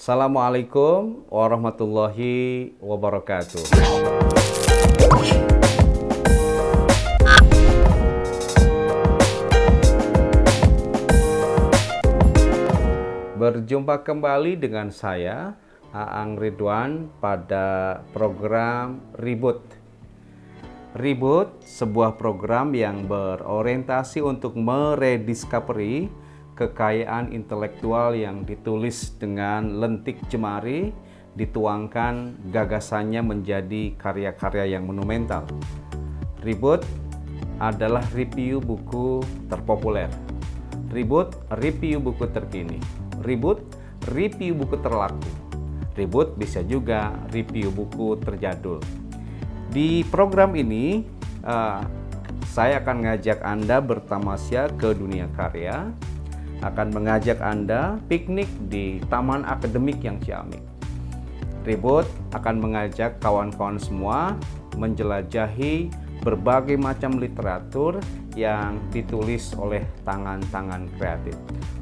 Assalamualaikum warahmatullahi wabarakatuh. Berjumpa kembali dengan saya, Aang Ridwan, pada program Reboot. Reboot, sebuah program yang berorientasi untuk merediscovery kekayaan intelektual yang ditulis dengan lentik jemari, dituangkan gagasannya menjadi karya-karya yang monumental. Reboot adalah review buku terpopuler. Reboot, review buku terkini. Reboot, review buku terlaku. Reboot bisa juga review buku terjadul. Di program ini, saya akan mengajak Anda bertamasya ke dunia karya, akan mengajak Anda piknik di Taman Akademik yang ciamik. Reboot akan mengajak kawan-kawan semua menjelajahi berbagai macam literatur yang ditulis oleh tangan-tangan kreatif.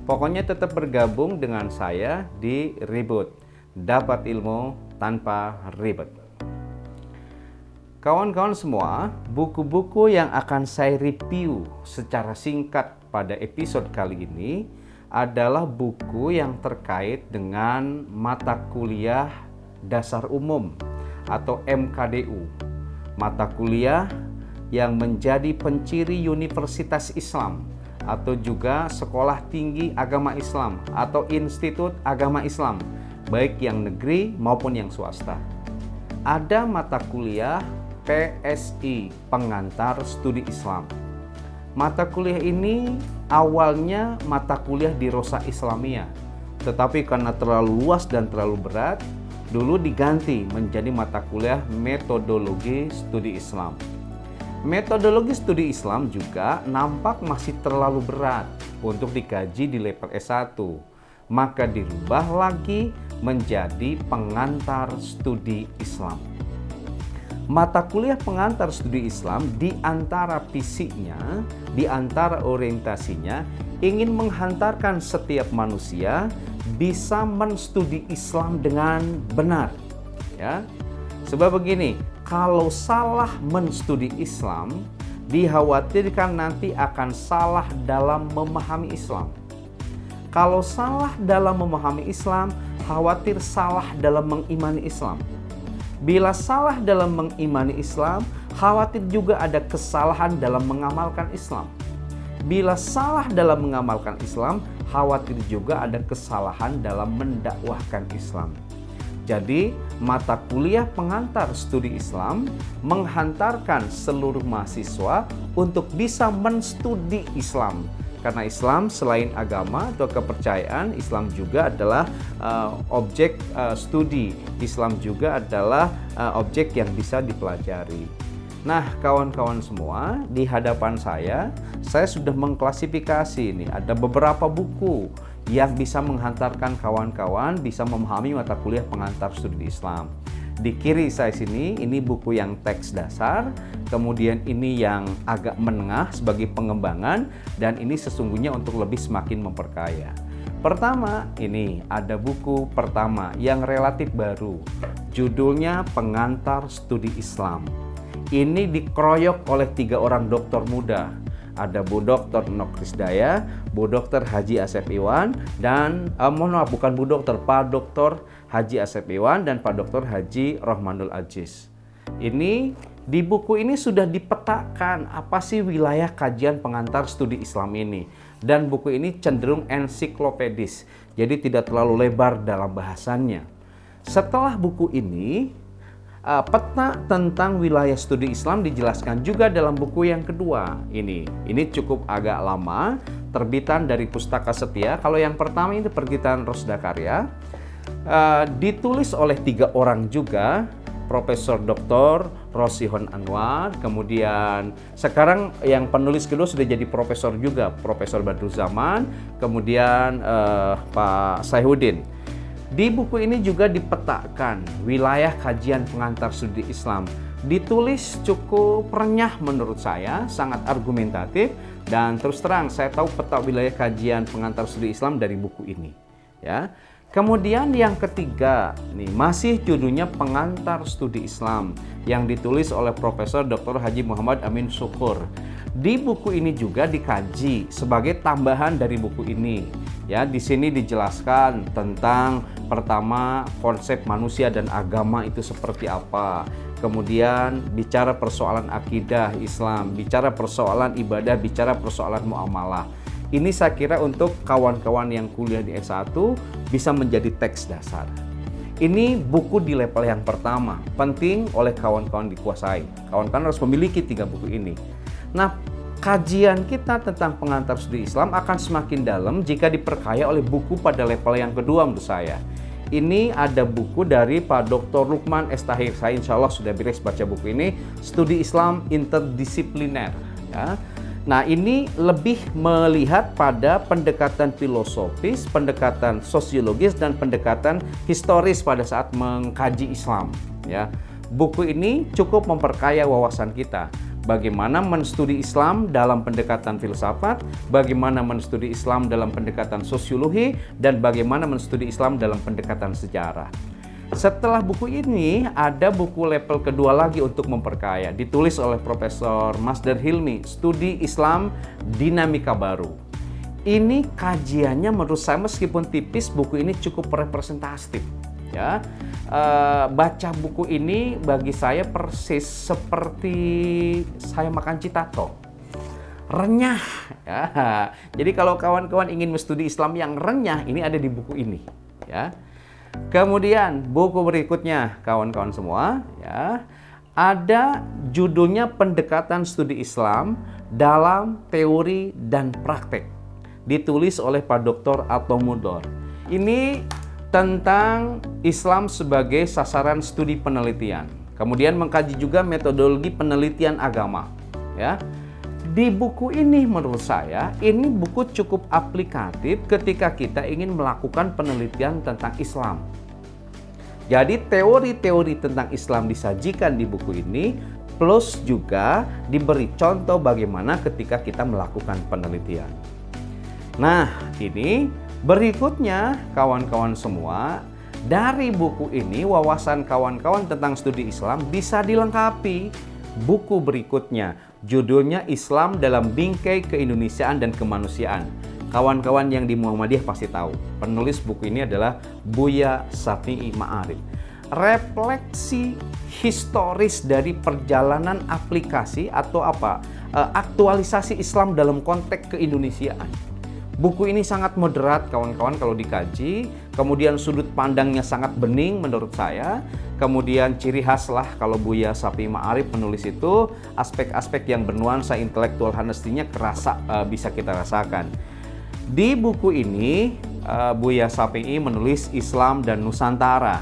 Pokoknya tetap bergabung dengan saya di Reboot. Dapat ilmu tanpa ribet. Kawan-kawan semua, buku-buku yang akan saya review secara singkat pada episode kali ini adalah buku yang terkait dengan mata kuliah dasar umum atau MKDU. Mata kuliah yang menjadi penciri Universitas Islam atau juga Sekolah Tinggi Agama Islam atau Institut Agama Islam, baik yang negeri maupun yang swasta. Ada mata kuliah PSI, Pengantar Studi Islam. Mata kuliah ini awalnya mata kuliah di Rosa Islamiyah, tetapi karena terlalu luas dan terlalu berat, dulu diganti menjadi mata kuliah Metodologi Studi Islam. Metodologi Studi Islam juga nampak masih terlalu berat untuk dikaji di level S1, maka dirubah lagi menjadi Pengantar Studi Islam. Mata kuliah Pengantar Studi Islam di antara visinya, di antara orientasinya, ingin menghantarkan setiap manusia bisa menstudi Islam dengan benar. Ya, sebab begini, kalau salah menstudi Islam, dikhawatirkan nanti akan salah dalam memahami Islam. Kalau salah dalam memahami Islam, khawatir salah dalam mengimani Islam. Bila salah dalam mengimani Islam, khawatir juga ada kesalahan dalam mengamalkan Islam. Bila salah dalam mengamalkan Islam, khawatir juga ada kesalahan dalam mendakwahkan Islam. Jadi, mata kuliah Pengantar Studi Islam menghantarkan seluruh mahasiswa untuk bisa menstudi Islam. Karena Islam selain agama atau kepercayaan, Islam juga adalah objek studi. Islam juga adalah objek yang bisa dipelajari. Nah, kawan-kawan semua, di hadapan saya sudah mengklasifikasi ini. Ada beberapa buku yang bisa menghantarkan kawan-kawan bisa memahami mata kuliah Pengantar Studi Islam. Di kiri saya sini, ini buku yang teks dasar, kemudian ini yang agak menengah sebagai pengembangan, dan ini sesungguhnya untuk lebih semakin memperkaya. Pertama, ini ada buku pertama yang relatif baru, judulnya Pengantar Studi Islam. Ini dikeroyok oleh 3 orang doktor muda. Ada Bu Dr. Nokrisdaya, Bu Dr. Haji Asep Iwan, dan bukan Bu Dr. Pak Dr. Haji Asep Iwan dan Pak Dr. Haji Rohmanul Aziz. Ini di buku ini sudah dipetakan apa sih wilayah kajian Pengantar Studi Islam ini, dan buku ini cenderung ensiklopedis, jadi tidak terlalu lebar dalam bahasannya. Setelah buku ini, peta tentang wilayah studi Islam dijelaskan juga dalam buku yang kedua. Ini cukup agak lama, terbitan dari Pustaka Setia. Kalau yang pertama ini terbitan Rosda Karya, ditulis oleh 3 orang juga, Profesor Dr. Rosihon Anwar, kemudian sekarang yang penulis kedua sudah jadi profesor juga, Profesor Badruzaman, kemudian Pak Saihuddin. Di buku ini juga dipetakan wilayah kajian Pengantar Studi Islam. Ditulis cukup renyah menurut saya, sangat argumentatif, dan terus terang saya tahu peta wilayah kajian Pengantar Studi Islam dari buku ini. Ya. Kemudian yang ketiga, nih masih judulnya Pengantar Studi Islam yang ditulis oleh Profesor Dr. Haji Muhammad Amin Syukur. Di buku ini juga dikaji sebagai tambahan dari buku ini. Ya, di sini dijelaskan tentang pertama konsep manusia dan agama itu seperti apa. Kemudian bicara persoalan akidah Islam, bicara persoalan ibadah, bicara persoalan muamalah. Ini saya kira untuk kawan-kawan yang kuliah di S1 bisa menjadi teks dasar. Ini buku di level yang pertama, penting oleh kawan-kawan dikuasai. Kawan-kawan harus memiliki 3 buku ini. Nah, kajian kita tentang pengantar studi Islam akan semakin dalam jika diperkaya oleh buku pada level yang kedua menurut saya. Ini ada buku dari Pak Dr. Lukman S. Tahir. Saya insya Allah sudah beres baca buku ini, Studi Islam Interdisipliner. Ya. Nah, ini lebih melihat pada pendekatan filosofis, pendekatan sosiologis, dan pendekatan historis pada saat mengkaji Islam. Ya. Buku ini cukup memperkaya wawasan kita. Bagaimana menstudi Islam dalam pendekatan filsafat, bagaimana menstudi Islam dalam pendekatan sosiologi, dan bagaimana menstudi Islam dalam pendekatan sejarah. Setelah buku ini, ada buku level kedua lagi untuk memperkaya, ditulis oleh Profesor Masdar Hilmi, Studi Islam Dinamika Baru. Ini kajiannya menurut saya meskipun tipis, buku ini cukup representatif. Ya, baca buku ini bagi saya persis seperti saya makan citato, renyah. Ya. Jadi kalau kawan-kawan ingin studi Islam yang renyah, ini ada di buku ini. Ya. Kemudian buku berikutnya, kawan-kawan semua, ya, ada judulnya Pendekatan Studi Islam dalam Teori dan Praktek, ditulis oleh Pak Dr. Ato Mudor. Ini tentang Islam sebagai sasaran studi penelitian. Kemudian mengkaji juga metodologi penelitian agama. Ya. Di buku ini menurut saya, ini buku cukup aplikatif ketika kita ingin melakukan penelitian tentang Islam. Jadi teori-teori tentang Islam disajikan di buku ini, plus juga diberi contoh bagaimana ketika kita melakukan penelitian. Nah, ini berikutnya kawan-kawan semua, dari buku ini wawasan kawan-kawan tentang studi Islam bisa dilengkapi. Buku berikutnya, judulnya Islam dalam Bingkai Keindonesiaan dan Kemanusiaan. Kawan-kawan yang di Muhammadiyah pasti tahu, penulis buku ini adalah Buya Syafi'i Ma'arif. Refleksi historis dari perjalanan aplikasi atau aktualisasi Islam dalam konteks keindonesiaan. Buku ini sangat moderat kawan-kawan kalau dikaji, kemudian sudut pandangnya sangat bening menurut saya. Kemudian ciri khas lah kalau Buya Syafi'i Ma'arif menulis itu, aspek-aspek yang bernuansa intelektual honesty-nya bisa kita rasakan. Di buku ini, Buya Syafi'i menulis Islam dan Nusantara.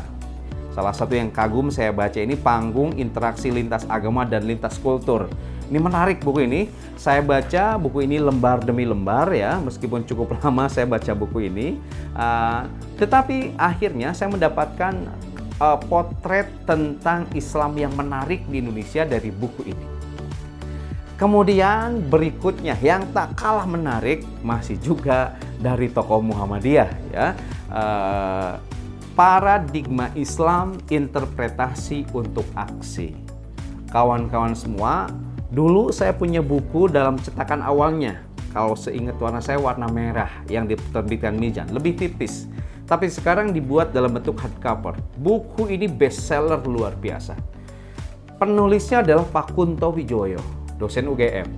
Salah satu yang kagum saya baca ini Panggung Interaksi Lintas Agama dan Lintas Kultur. Ini menarik buku ini. Saya baca buku ini lembar demi lembar ya, meskipun cukup lama saya baca buku ini. Tetapi akhirnya saya mendapatkan potret tentang Islam yang menarik di Indonesia dari buku ini. Kemudian berikutnya yang tak kalah menarik masih juga dari tokoh Muhammadiyah ya. Paradigma Islam, interpretasi untuk aksi. Kawan-kawan semua, dulu saya punya buku dalam cetakan awalnya. Kalau seingat warna saya warna merah yang diterbitkan Mizan, lebih tipis. Tapi sekarang dibuat dalam bentuk hardcover. Buku ini bestseller luar biasa. Penulisnya adalah Pak Kunto Wijoyo, dosen UGM.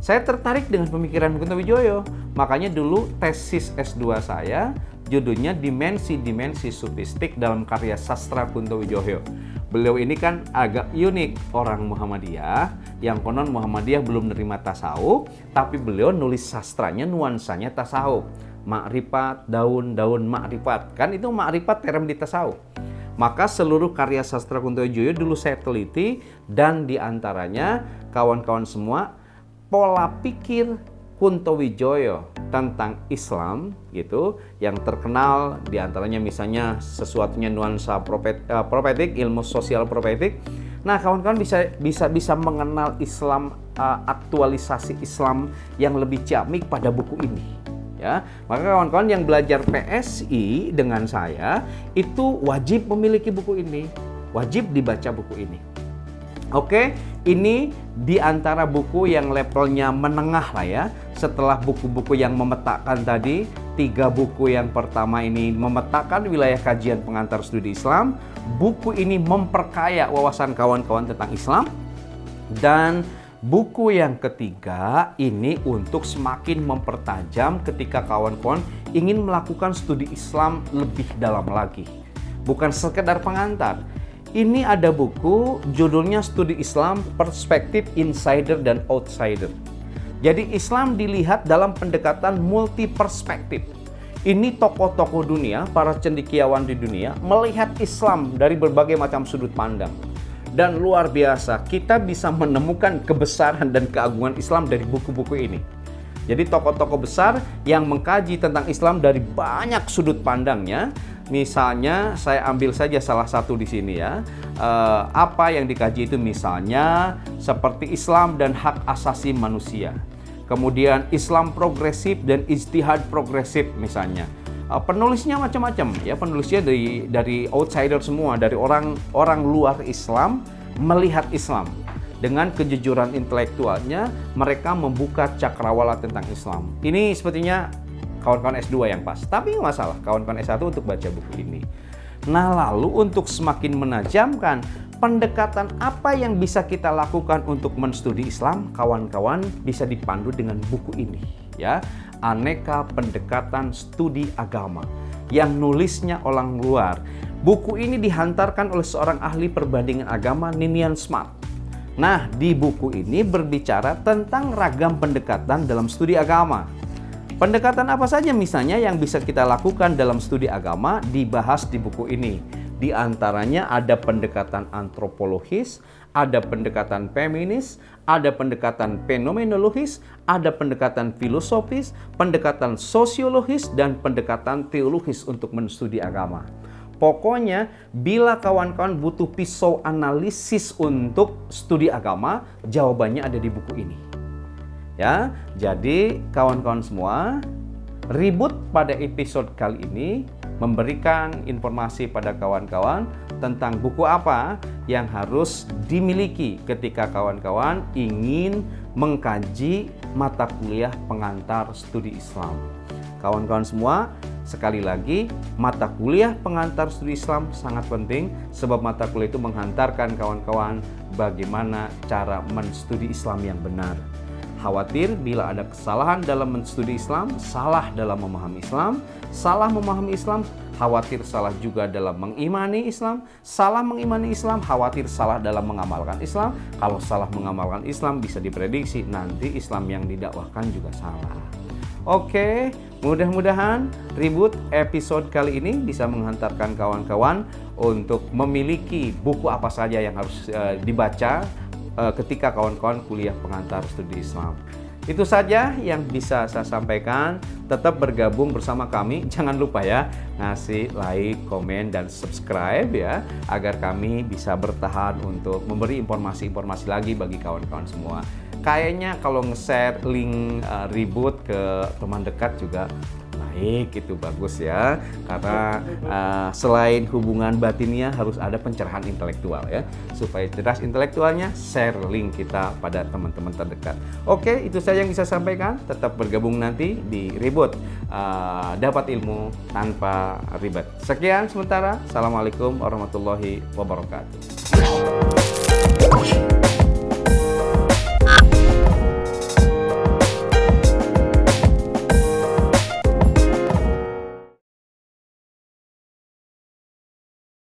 Saya tertarik dengan pemikiran Kunto Wijoyo. Makanya dulu tesis S2 saya judulnya Dimensi-Dimensi Sufistik dalam karya sastra Kunto Wijoyo. Beliau ini kan agak unik, orang Muhammadiyah yang konon Muhammadiyah belum menerima tasawuf, tapi beliau nulis sastranya nuansanya tasawuf. Makrifat, daun-daun makrifat. Kan itu makrifat term di tasawuf. Maka seluruh karya sastra Kunto Wijoyo dulu saya teliti, dan diantaranya kawan-kawan semua, pola pikir Kunto Wijoyo tentang Islam gitu, yang terkenal diantaranya misalnya sesuatunya nuansa profetik, ilmu sosial profetik. Nah, kawan-kawan bisa mengenal Islam, aktualisasi Islam yang lebih ciamik pada buku ini. ya. Maka kawan-kawan yang belajar PSI dengan saya itu wajib memiliki buku ini, wajib dibaca buku ini. Oke, ini di antara buku yang levelnya menengah lah ya. Setelah buku-buku yang memetakan tadi, 3 buku yang pertama ini memetakan wilayah kajian pengantar studi Islam. Buku ini memperkaya wawasan kawan-kawan tentang Islam. Dan buku yang ketiga ini untuk semakin mempertajam ketika kawan-kawan ingin melakukan studi Islam lebih dalam lagi. Bukan sekedar pengantar. Ini ada buku judulnya Studi Islam Perspektif Insider dan Outsider. Jadi Islam dilihat dalam pendekatan multi perspektif. Ini tokoh-tokoh dunia, para cendekiawan di dunia melihat Islam dari berbagai macam sudut pandang. Dan luar biasa, kita bisa menemukan kebesaran dan keagungan Islam dari buku-buku ini. Jadi tokoh-tokoh besar yang mengkaji tentang Islam dari banyak sudut pandangnya. Misalnya saya ambil saja salah satu di sini ya. Apa yang dikaji itu misalnya seperti Islam dan hak asasi manusia. Kemudian Islam progresif dan ijtihad progresif misalnya. Penulisnya macam-macam ya, penulisnya dari outsider semua, dari orang luar Islam melihat Islam. Dengan kejujuran intelektualnya mereka membuka cakrawala tentang Islam. Ini sepertinya kawan-kawan S2 yang pas, tapi nggak masalah, kawan-kawan S1 untuk baca buku ini. Nah, lalu untuk semakin menajamkan pendekatan apa yang bisa kita lakukan untuk menstudi Islam, kawan-kawan bisa dipandu dengan buku ini ya, Aneka Pendekatan Studi Agama, yang nulisnya orang luar. Buku ini dihantarkan oleh seorang ahli perbandingan agama, Ninian Smart. Nah, di buku ini berbicara tentang ragam pendekatan dalam studi agama. Pendekatan apa saja misalnya yang bisa kita lakukan dalam studi agama dibahas di buku ini. Di antaranya ada pendekatan antropologis, ada pendekatan feminis, ada pendekatan fenomenologis, ada pendekatan filosofis, pendekatan sosiologis, dan pendekatan teologis untuk menstudi agama. Pokoknya bila kawan-kawan butuh pisau analisis untuk studi agama, jawabannya ada di buku ini. Ya, jadi kawan-kawan semua, Ribut pada episode kali ini memberikan informasi pada kawan-kawan tentang buku apa yang harus dimiliki ketika kawan-kawan ingin mengkaji mata kuliah pengantar studi Islam. Kawan-kawan semua, sekali lagi, mata kuliah pengantar studi Islam sangat penting sebab mata kuliah itu menghantarkan kawan-kawan bagaimana cara menstudi Islam yang benar. Khawatir bila ada kesalahan dalam menstudi Islam, salah dalam memahami Islam, salah memahami Islam, khawatir salah juga dalam mengimani Islam, salah mengimani Islam, khawatir salah dalam mengamalkan Islam. Kalau salah mengamalkan Islam bisa diprediksi nanti Islam yang didakwahkan juga salah. Oke, mudah-mudahan Ribut episode kali ini bisa menghantarkan kawan-kawan untuk memiliki buku apa saja yang harus dibaca ketika kawan-kawan kuliah pengantar studi Islam. Itu saja yang bisa saya sampaikan. Tetap bergabung bersama kami. Jangan lupa ya, ngasih like, komen, dan subscribe ya, agar kami bisa bertahan untuk memberi informasi-informasi lagi bagi kawan-kawan semua. Kayaknya kalau nge-share link Ribut ke teman dekat juga baik, itu bagus ya, karena selain hubungan batinnya harus ada pencerahan intelektual ya. Supaya cerdas intelektualnya, share link kita pada teman-teman terdekat. Oke, itu saja yang bisa saya sampaikan. Tetap bergabung nanti di Ribut, dapat ilmu tanpa ribet. Sekian sementara. Assalamualaikum warahmatullahi wabarakatuh.